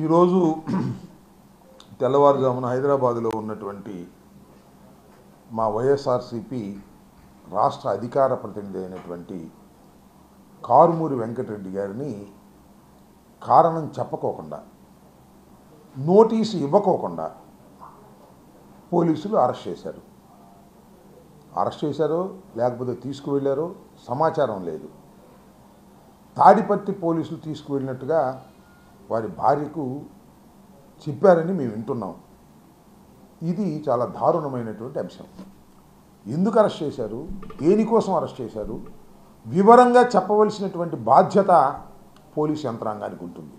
ఈరోజు తెల్లవారుజామున హైదరాబాదులో ఉన్నటువంటి మా వైఎస్ఆర్సీపీ రాష్ట్ర అధికార ప్రతినిధి అయినటువంటి కారుమూరి వెంకటరెడ్డి గారిని కారణం చెప్పకోకుండా, నోటీసు ఇవ్వకోకుండా పోలీసులు అరెస్ట్ చేశారు. అరెస్ట్ చేశారో లేకపోతే తీసుకువెళ్ళారో సమాచారం లేదు. తాడిపత్రి పోలీసులు తీసుకువెళ్ళినట్టుగా వారి భార్యకు చెప్పారని మేము వింటున్నాం. ఇది చాలా దారుణమైనటువంటి అంశం. ఎందుకు అరెస్ట్ చేశారు, దేనికోసం అరెస్ట్ చేశారు, వివరంగా చెప్పవలసినటువంటి బాధ్యత పోలీసు యంత్రాంగానికి ఉంటుంది.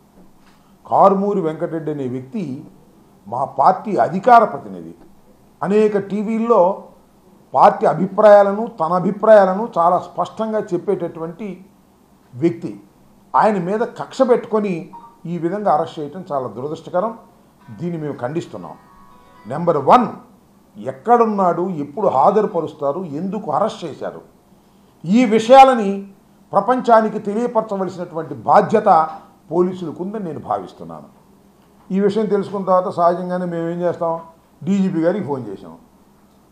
కారుమూరి వెంకటరెడ్డి అనే వ్యక్తి మా పార్టీ అధికార ప్రతినిధి. అనేక టీవీల్లో పార్టీ అభిప్రాయాలను, తన అభిప్రాయాలను చాలా స్పష్టంగా చెప్పేటటువంటి వ్యక్తి. ఆయన మీద కక్ష పెట్టుకొని ఈ విధంగా అరెస్ట్ చేయటం చాలా దురదృష్టకరం. దీన్ని మేము ఖండిస్తున్నాం. నెంబర్ 1, ఎక్కడున్నాడు, ఎప్పుడు హాజరుపరుస్తారు, ఎందుకు అరెస్ట్ చేశారు, ఈ విషయాలని ప్రపంచానికి తెలియపరచవలసినటువంటి బాధ్యత పోలీసులకు ఉందని నేను భావిస్తున్నాను. ఈ విషయం తెలుసుకున్న తర్వాత సహజంగానే మేము ఏం చేస్తాం, డీజీపీ గారికి ఫోన్ చేసాం.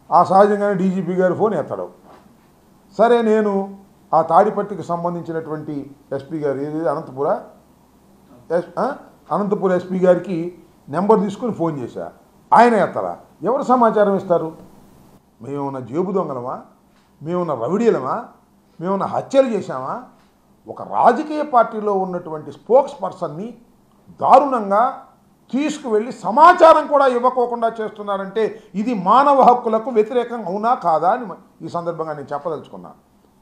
ఆ సహజంగానే డీజీపీ గారి ఫోన్ ఎత్తడం. సరే, నేను ఆ తాడిపత్రికి సంబంధించినటువంటి ఎస్పీ గారు, ఏది అనంతపురం ఎస్పీ గారికి నెంబర్ తీసుకుని ఫోన్ చేశా. ఆయన ఎత్తరా. ఎవరు సమాచారం ఇస్తారు? మేమేమన్నా జేబు దొంగలమా, మేమన్నా రవిడీలమా, మేమన్నా హత్యలు చేశామా? ఒక రాజకీయ పార్టీలో ఉన్నటువంటి స్పోక్స్ పర్సన్ని దారుణంగా తీసుకువెళ్ళి సమాచారం కూడా ఇవ్వకోకుండా చేస్తున్నారంటే ఇది మానవ హక్కులకు వ్యతిరేకం అవునా కాదా అని ఈ సందర్భంగా నేను చెప్పదలుచుకున్నా.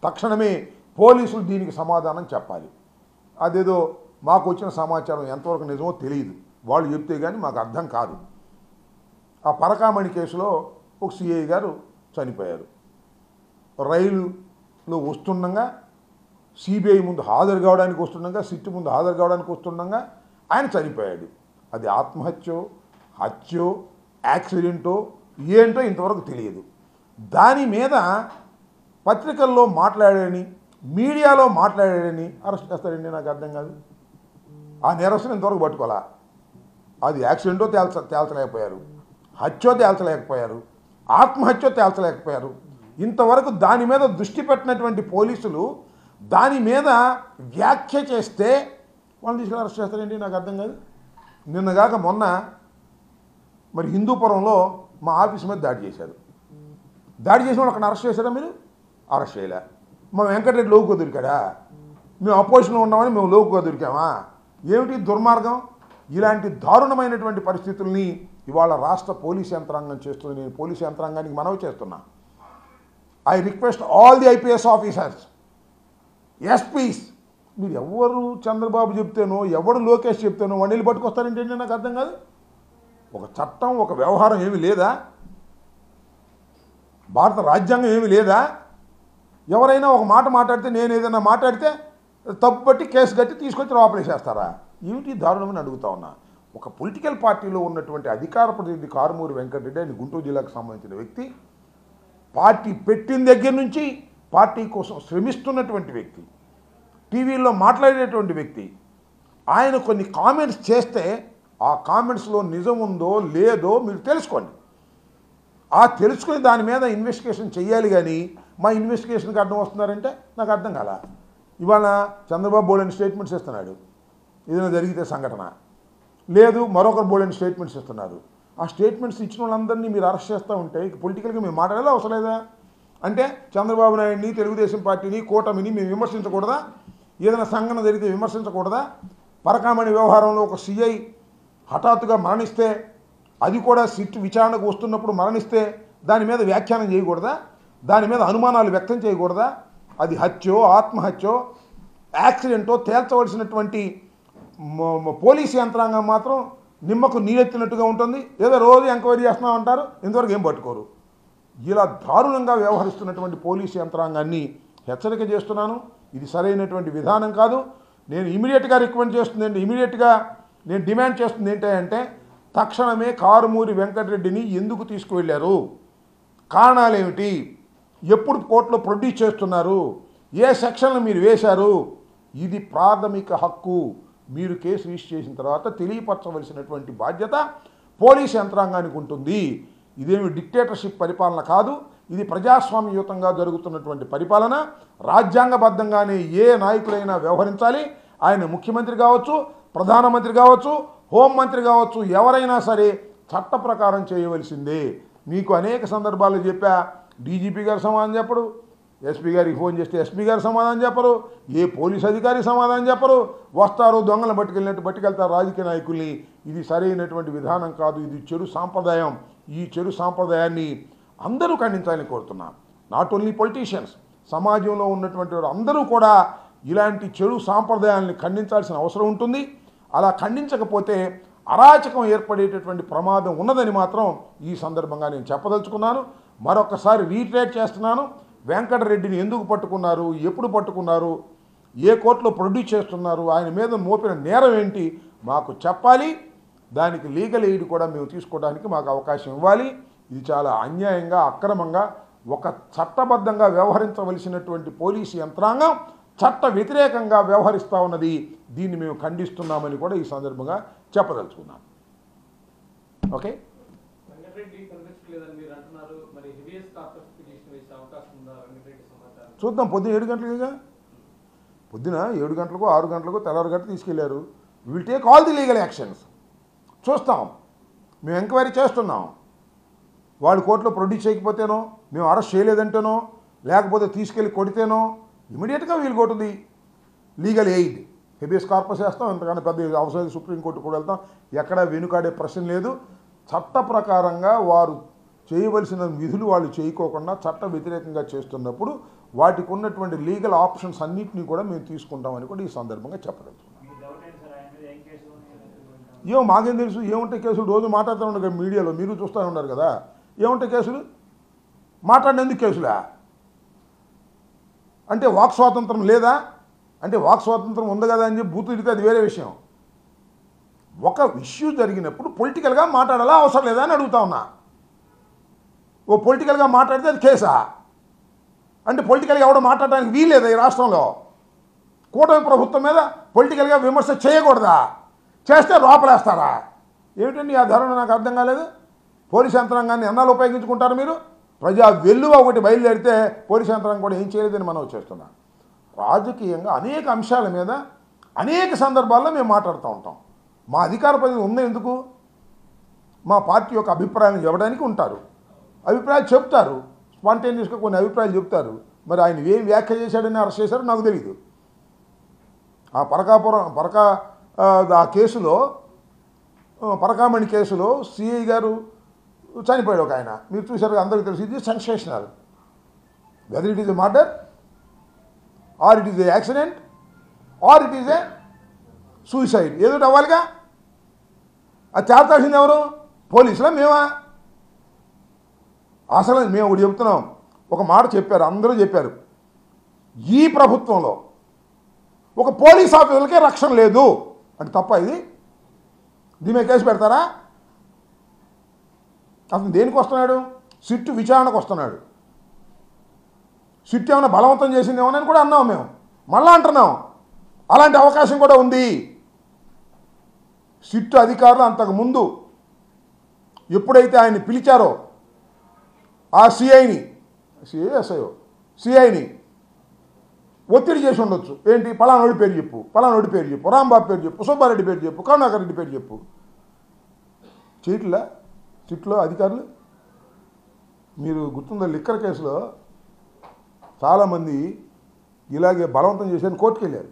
తక్షణమే పోలీసులు దీనికి సమాధానం చెప్పాలి. అదేదో మాకు వచ్చిన సమాచారం ఎంతవరకు నిజమో తెలియదు, వాళ్ళు చెప్తే కానీ మాకు అర్థం కాదు. ఆ పరకామణి కేసులో ఒక సిఐ గారు చనిపోయారు. రైలులో వస్తుండగా, సిబిఐ ముందు హాజరు కావడానికి వస్తుండగా, సిట్ ముందు హాజరు కావడానికి వస్తుండగా ఆయన చనిపోయాడు. అది ఆత్మహత్యో, హత్యో, యాక్సిడెంటో ఏంటో ఇంతవరకు తెలియదు. దాని మీద పత్రికల్లో మాట్లాడాడని, మీడియాలో మాట్లాడాడని అరెస్ట్ చేస్తారండి? నాకు అర్థం కాదు. ఆ నేరస్తుని ఇంతవరకు పట్టుకోవాలా? అది యాక్సిడెంటో తేల్చలేకపోయారు, హత్యో తేల్చలేకపోయారు, ఆత్మహత్యో తేల్చలేకపోయారు. ఇంతవరకు దాని మీద దృష్టి పెట్టినటువంటి పోలీసులు దాని మీద వ్యాఖ్య చేస్తే వాళ్ళని తీసుకుని అరెస్ట్ చేస్తారండి? నాకు అర్థం కాదు. నిన్నగాక మొన్న మరి హిందూపురంలో మా ఆఫీస్ మీద దాడి చేశారు. దాడి చేసిన వాళ్ళు అక్కడ అరెస్ట్ చేశారా? మీరు అరెస్ట్ చేయలే. మా వెంకటరెడ్డి లోకుగా దొరికాడా? మేము అపోజిషన్లో ఉన్నామని మేము లోకుగా దొరికామా? ఏమిటి దుర్మార్గం? ఇలాంటి దారుణమైనటువంటి పరిస్థితుల్ని ఇవాళ రాష్ట్ర పోలీస్ యంత్రాంగం చేస్తుంది. నేను పోలీస్ యంత్రాంగానికి మనవి చేస్తున్నా. I request all the IPS officers, SPs, మీరు ఎవరు చంద్రబాబు చెప్తేనో, ఎవడు లోకేష్ చెప్తేనో వండిలు పట్టుకొస్తారంటే నాకు అర్థం కాదు. ఒక చట్టం, ఒక వ్యవహారం ఏమీ లేదా? భారత రాజ్యాంగం ఏమీ లేదా? ఎవరైనా ఒక మాట మాట్లాడితే, నేను ఏదైనా మాట్లాడితే తప్పు బట్టి కేసు కట్టి తీసుకొచ్చి లోపలేసేస్తారా? ఏమిటి దారుణమని అడుగుతా ఉన్నా. ఒక పొలిటికల్ పార్టీలో ఉన్నటువంటి అధికార ప్రతినిధి కారుమూరి వెంకటరెడ్డి, ఆయన గుంటూరు జిల్లాకు సంబంధించిన వ్యక్తి, పార్టీ పెట్టిన దగ్గర నుంచి పార్టీ కోసం శ్రమిస్తున్నటువంటి వ్యక్తి, టీవీల్లో మాట్లాడేటువంటి వ్యక్తి. ఆయన కొన్ని కామెంట్స్ చేస్తే ఆ కామెంట్స్లో నిజం ఉందో లేదో మీరు తెలుసుకోండి. ఆ తెలుసుకుని దాని మీద ఇన్వెస్టిగేషన్ చేయాలి. కానీ మా ఇన్వెస్టిగేషన్కి అడ్డం వస్తున్నారంటే నాకు అర్థం కాల. ఇవాళ చంద్రబాబు బోల్డెన్ స్టేట్మెంట్స్ ఇస్తున్నాడు, ఏదైనా జరిగితే సంఘటన లేదు, మరొకరు బోల్డెన్ స్టేట్మెంట్స్ ఇస్తున్నారు. ఆ స్టేట్మెంట్స్ ఇచ్చిన వాళ్ళందరినీ మీరు అరెస్ట్ చేస్తూ ఉంటే ఇక పొలిటికల్గా మేము మాట్లాడాలి అవసరం లేదా? అంటే చంద్రబాబు నాయుడిని, తెలుగుదేశం పార్టీని, కూటమిని మేము విమర్శించకూడదా? ఏదైనా సంఘటన జరిగితే విమర్శించకూడదా? పరకామణి వ్యవహారంలో ఒక సిఐ హఠాత్తుగా మరణిస్తే, అది కూడా సిట్ విచారణకు వస్తున్నప్పుడు మరణిస్తే దాని మీద వ్యాఖ్యానం చేయకూడదా? దాని మీద అనుమానాలు వ్యక్తం చేయకూడదా? అది హత్యో, ఆత్మహత్యో, యాక్సిడెంటో తేల్చవలసినటువంటి పోలీసు యంత్రాంగం మాత్రం నిమ్మకు నీరెత్తినట్టుగా ఉంటుంది. ఏదో రోజు ఎంక్వైరీ చేస్తున్నామంటారు, ఇంతవరకు ఏం పట్టుకోరు. ఇలా దారుణంగా వ్యవహరిస్తున్నటువంటి పోలీసు యంత్రాంగాన్ని హెచ్చరిక చేస్తున్నాను. ఇది సరైనటువంటి విధానం కాదు. నేను ఇమీడియట్గా రికమెండ్ చేస్తుంది, ఇమీడియట్గా నేను డిమాండ్ చేస్తుంది ఏంటంటే, తక్షణమే కారుమూరి వెంకటరెడ్డిని ఎందుకు తీసుకువెళ్ళారు, కారణాలు ఏమిటి, ఎప్పుడు కోర్టులో ప్రొడ్యూస్ చేస్తున్నారు, ఏ సెక్షన్లు మీరు వేశారు, ఇది ప్రాథమిక హక్కు. మీరు కేసు రిజిస్టర్ చేసిన తర్వాత తెలియపరచవలసినటువంటి బాధ్యత పోలీసు యంత్రాంగానికి ఉంటుంది. ఇదేమి డిక్టేటర్షిప్ పరిపాలన కాదు, ఇది ప్రజాస్వామ్యయుతంగా జరుగుతున్నటువంటి పరిపాలన. రాజ్యాంగబద్ధంగానే ఏ నాయకులైనా వ్యవహరించాలి. ఆయన ముఖ్యమంత్రి కావచ్చు, ప్రధానమంత్రి కావచ్చు, హోంమంత్రి కావచ్చు, ఎవరైనా సరే చట్ట ప్రకారం చేయవలసిందే. మీకు అనేక సందర్భాల్లో చెప్పా, డీజీపీ గారు సమాధానం చెప్పరు, ఎస్పీ గారికి ఫోన్ చేస్తే ఎస్పీ గారు సమాధానం చెప్పరు, ఏ పోలీస్ అధికారి సమాధానం చెప్పరు. వస్తారు, దొంగలను పట్టుకెళ్తారు రాజకీయ నాయకుల్ని. ఇది సరైనటువంటి విధానం కాదు, ఇది చెడు సాంప్రదాయం. ఈ చెడు సాంప్రదాయాన్ని అందరూ ఖండించాలని కోరుతున్నాను. నాట్ ఓన్లీ పొలిటీషియన్స్, సమాజంలో ఉన్నటువంటి వారు అందరూ కూడా ఇలాంటి చెడు సాంప్రదాయాన్ని ఖండించాల్సిన అవసరం ఉంటుంది. అలా ఖండించకపోతే అరాచకం ఏర్పడేటటువంటి ప్రమాదం ఉన్నదని మాత్రం ఈ సందర్భంగా నేను చెప్పదలుచుకున్నాను. మరొకసారి రీట్రేట్ చేస్తున్నాను. వెంకటరెడ్డిని ఎందుకు పట్టుకున్నారు, ఎప్పుడు పట్టుకున్నారు, ఏ కోర్టులో ప్రొడ్యూస్ చేస్తున్నారు, ఆయన మీద మోపిన నేరం ఏంటి మాకు చెప్పాలి. దానికి లీగల్ ఎయిడ్ కూడా మేము తీసుకోవడానికి మాకు అవకాశం ఇవ్వాలి. ఇది చాలా అన్యాయంగా, అక్రమంగా, ఒక చట్టబద్ధంగా వ్యవహరించవలసినటువంటి పోలీసు యంత్రాంగం చట్ట వ్యతిరేకంగా వ్యవహరిస్తూ ఉన్నది. దీన్ని మేము ఖండిస్తున్నామని కూడా ఈ సందర్భంగా చెప్పదలుచుకున్నాను. ఓకే, చూద్దాం. పొద్దున 7 గంటలకిగా, పొద్దున 7 గంటలకు 6 గంటలకు తెల్లవారు తీసుకెళ్లారు. Will take all the legal actions. చూస్తాం, మేము ఎంక్వైరీ చేస్తున్నాం. వాళ్ళు కోర్టులో ప్రొడ్యూస్ చేయకపోతేనో, మేము అరెస్ట్ చేయలేదంటేనో, లేకపోతే తీసుకెళ్ళి కొడితేనో ఇమీడియట్గా వీళ్ళు కొట్టుది లీగల్ ఎయిడ్, హెబియస్ కార్పస్ వేస్తాం. ఎంతకన్నా పెద్ద అవసరం సుప్రీంకోర్టు కూడా వెళ్తాం. ఎక్కడ వెనుకాడే ప్రశ్న లేదు. చట్ట ప్రకారంగా వారు చేయవలసిన విధులు వాళ్ళు చేయకోకుండా చట్ట వ్యతిరేకంగా చేస్తున్నప్పుడు వాటికి ఉన్నటువంటి లీగల్ ఆప్షన్స్ అన్నింటినీ కూడా మేము తీసుకుంటామని కూడా ఈ సందర్భంగా చెప్పదలుచుకున్నాం. ఏమో మాకేం తెలుసు, ఏముంటాయి కేసులు? రోజు మాట్లాడుతూ ఉండరు కదా మీడియాలో, మీరు చూస్తూ ఉన్నారు కదా. ఏముంటాయి కేసులు? మాట్లాడినందుకు కేసులా? అంటే వాక్ స్వాతంత్రం లేదా? అంటే వాక్ స్వాతంత్రం ఉంది కదా అని చెప్పి బూతులు తిడితే అది వేరే విషయం. ఒక ఇష్యూ జరిగినప్పుడు పొలిటికల్గా మాట్లాడాలా అవసరం లేదా అని అడుగుతా ఉన్నా. ఓ పొలిటికల్గా మాట్లాడితే అది కేసా? అంటే పొలిటికల్గా ఎవడో మాట్లాడడానికి వీల్లేదా ఈ రాష్ట్రంలో? కూటమి ప్రభుత్వం మీద పొలిటికల్గా విమర్శ చేయకూడదా? చేస్తే లోపలేస్తారా? ఏమిటండి ఆ ధోరణి? నాకు అర్థం కాలేదు. పోలీస్ యంత్రాంగాన్ని ఎన్నాళ్ళు ఉపయోగించుకుంటారు మీరు? ప్రజా వెల్లువ ఒకటి బయలుదేరితే పోలీస్ యంత్రాంగం కూడా ఏం చేయలేదని మనం చేస్తున్నాం. రాజకీయంగా అనేక అంశాల మీద అనేక సందర్భాల్లో మేము మాట్లాడుతూ ఉంటాం. మా అధికార పరిధి ఉంది ఎందుకు? మా పార్టీ యొక్క అభిప్రాయాన్ని చెప్పడానికి ఉంటారు, అభిప్రాయాలు చెప్తారు, స్పాంటేనియస్గా కొన్ని అభిప్రాయాలు చెప్తారు. మరి ఆయన ఏం వ్యాఖ్య చేశాడని అరెస్ట్ చేశారో నాకు తెలియదు. ఆ కేసులో, పరకామణి కేసులో సిఐ గారు చనిపోయాడు ఒక ఆయన. మీరు చూశారు, అందరికీ తెలుసు. ఇది sensational. Whether it is a murder or it is a accident or it is a suicide, ఏదో అవ్వాలిగా. అది చేర్చాల్సింది ఎవరు? పోలీసులా మేమా? అసలు మేము ఒకటి చెప్తున్నాం. ఒక మాట చెప్పారు, అందరూ చెప్పారు. ఈ ప్రభుత్వంలో ఒక పోలీస్ ఆఫీసర్లకే రక్షణ లేదు అంటే తప్ప ఇది? దీని మీద కేసు పెడతారా? అతను దేనికి వస్తున్నాడు? సిట్టు విచారణకు వస్తున్నాడు. సిట్టు ఏమైనా బలవంతం చేసిందేమోనని కూడా అన్నాం మేము. మళ్ళా అంటున్నాం, అలాంటి అవకాశం కూడా ఉంది. సిట్టు అధికారులు అంతకుముందు ఎప్పుడైతే ఆయన్ని పిలిచారో ఆ సిఐని ఒత్తిడి చేసి ఉండొచ్చు. ఏంటి? పలానోడి పేరు చెప్పు, పలానోడి పేరు చెప్పు, రాంబాబు పేరు చెప్పు, సుబ్బారెడ్డి పేరు చెప్పు, కరుణాకర్ రెడ్డి పేరు చెప్పు. చేయట్లా సిట్లో అధికారులు. మీరు గుర్తుందా, లిక్కర్ కేసులో చాలామంది ఇలాగే బలవంతం చేశారని కోర్టుకు వెళ్ళారు.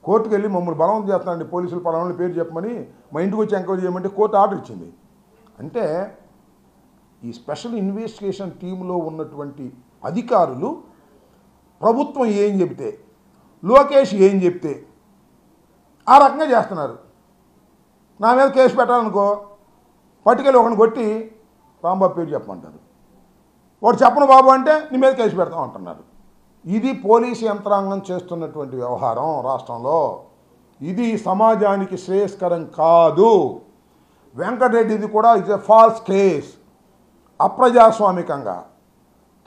కోర్టుకు వెళ్ళి మమ్మల్ని బలవంతం చేస్తున్నారండి పోలీసులు, పలానా పేరు చెప్పమని మా ఇంటికి వచ్చి ఎంక్వైరీ చేయమంటే కోర్టు ఆర్డర్ ఇచ్చింది. అంటే ఈ స్పెషల్ ఇన్వెస్టిగేషన్ టీంలో ఉన్నటువంటి అధికారులు ప్రభుత్వం ఏం చెబితే, లోకేష్ ఏం చెప్తే ఆ రకంగా చేస్తున్నారు. నా మీద కేసు పెట్టాలనుకో, పట్టుకెళ్ళి ఒకరిని కొట్టి రాంబాబు పేరు చెప్పమంటారు. వాడు చెప్పను బాబు అంటే నీ మీద కేసు పెడతాం అంటున్నారు. ఇది పోలీసు యంత్రాంగం చేస్తున్నటువంటి వ్యవహారం రాష్ట్రంలో. ఇది సమాజానికి శ్రేయస్కరం కాదు. వెంకటరెడ్డిది కూడా ఇట్స్ ఎ ఫాల్స్ కేస్. అప్రజాస్వామికంగా,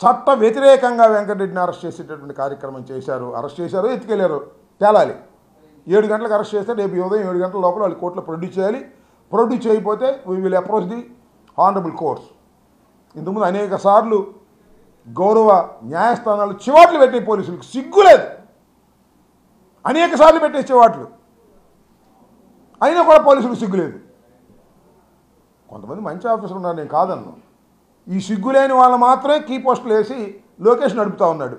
చట్ట వ్యతిరేకంగా వెంకటరెడ్డిని అరెస్ట్ చేసేటటువంటి కార్యక్రమం చేశారు. అరెస్ట్ చేశారు, ఎత్తుకెళ్ళారు, తేలాలి. 7 గంటలకు అరెస్ట్ చేస్తే రేపు ఉదయం 7 గంటల లోపల వాళ్ళు కోర్టులో ప్రొడ్యూస్ చేయాలి. ప్రొడ్యూస్ చేయకపోతే we will approach the honourable courts. ఇంతకుముందు అనేక సార్లు గౌరవ న్యాయస్థానాలు చివాట్లు పెట్టే పోలీసులకు సిగ్గులేదు. అనేక సార్లు పెట్టే చివాట్లు అయినా కూడా పోలీసులకు సిగ్గులేదు. కొంతమంది మంచి ఆఫీసర్లు ఉన్నారు, నేను కాదన్ను. ఈ సిగ్గులేని వాళ్ళు మాత్రమే కీ పోస్టులు వేసి లొకేషన్ నడుపుతూ ఉన్నాడు.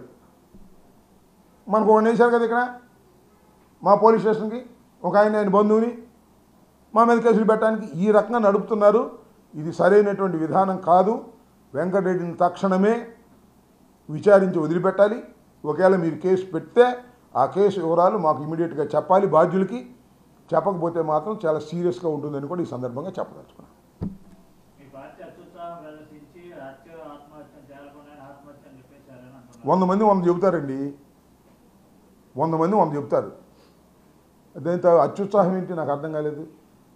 మనకు ఒకటి వేశారు కదా ఇక్కడ మా పోలీస్ స్టేషన్కి ఒక ఆయన బంధువుని మా మీద కేసులు పెట్టడానికి ఈ రకంగా నడుపుతున్నారు. ఇది సరైనటువంటి విధానం కాదు. వెంకటరెడ్డిని తక్షణమే విచారించి వదిలిపెట్టాలి. ఒకవేళ మీరు కేసు పెడితే ఆ కేసు వివరాలు మాకు ఇమీడియట్గా చెప్పాలి బాధ్యులకి. చెప్పకపోతే మాత్రం చాలా సీరియస్గా ఉంటుందని కూడా ఈ సందర్భంగా చెప్పదలుచుకున్నాను. 100 మంది 100 చెబుతారండి. 100 మంది 100 చెబుతారు. అదేంత అత్యుత్సాహం ఏంటి నాకు అర్థం కాలేదు.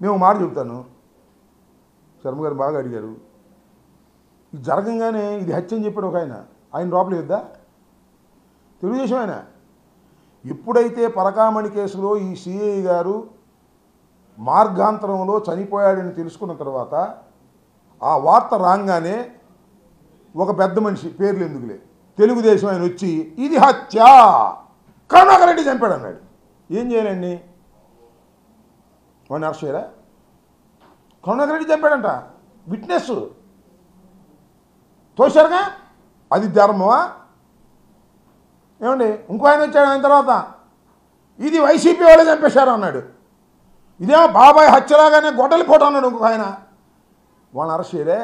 నేను మాట చెబుతాను. శర్మ గారు బాగా అడిగారు. ఇది జరగంగానే ఇది హత్య అని చెప్పాడు ఒక ఆయన లోపల వద్దా తెలుగుదేశం ఆయన. ఎప్పుడైతే పరకామణి కేసులో ఈ సిఐ గారు మార్గాంతరంలో చనిపోయాడని తెలుసుకున్న తర్వాత ఆ వార్త రాగానే ఒక పెద్ద మనిషి, పేర్లు ఎందుకులే, తెలుగుదేశం ఆయన వచ్చి ఇది హత్య, కరుణాకర్ రెడ్డి చంపాడు అన్నాడు. ఏం చేయాలండి? వాడిని అరెస్ట్ చేయరా? కరుణాకర్ రెడ్డి చంపాడంట, విట్నెస్ తోశారుగా. అది ధర్మమా? ఏమండి? ఇంకో ఆయన వచ్చాడు ఆయన తర్వాత ఇది వైసీపీ వాళ్ళే చంపేశారు అన్నాడు. ఇదేమో బాబాయ్ హత్యలాగానే గొడ్డలి పోటు అన్నాడు ఇంకొక ఆయన. వాళ్ళని అరెస్ట్ చేయరే?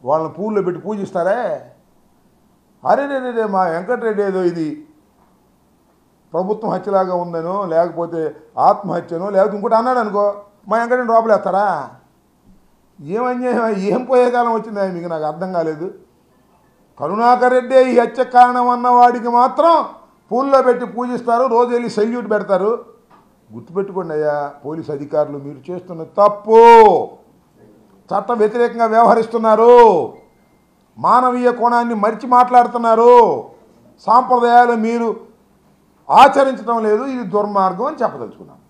వాళ్ళని పూల్లో పెట్టి పూజిస్తారే? అరే రే మా వెంకటరెడ్డి ఏదో ఇది ప్రభుత్వం హత్యలాగా ఉందనో లేకపోతే ఆత్మహత్యనో లేకపోతే ఇంకోటి అన్నాడు అనుకో, మా వెంకటరెడ్డి లోపలేస్తారా? ఏం పోయే కాలం వచ్చిందా మీకు? నాకు అర్థం కాలేదు. కరుణాకర్ రెడ్డి ఈ హత్య కారణం అన్నవాడికి మాత్రం పూల్లో పెట్టి పూజిస్తారు, రోజు వెళ్ళి సెల్యూట్ పెడతారు. గుర్తుపెట్టుకోండి అయ్యా పోలీసు అధికారులు, మీరు చేస్తున్న తప్పు. చట్ట వ్యతిరేకంగా వ్యవహరిస్తున్నారు. మానవీయ కోణాన్ని మరిచి మాట్లాడుతున్నారు. సాంప్రదాయాలు మీరు ఆచరించడం లేదు. ఇది దుర్మార్గం అని చెప్పదలుచుకున్నాను.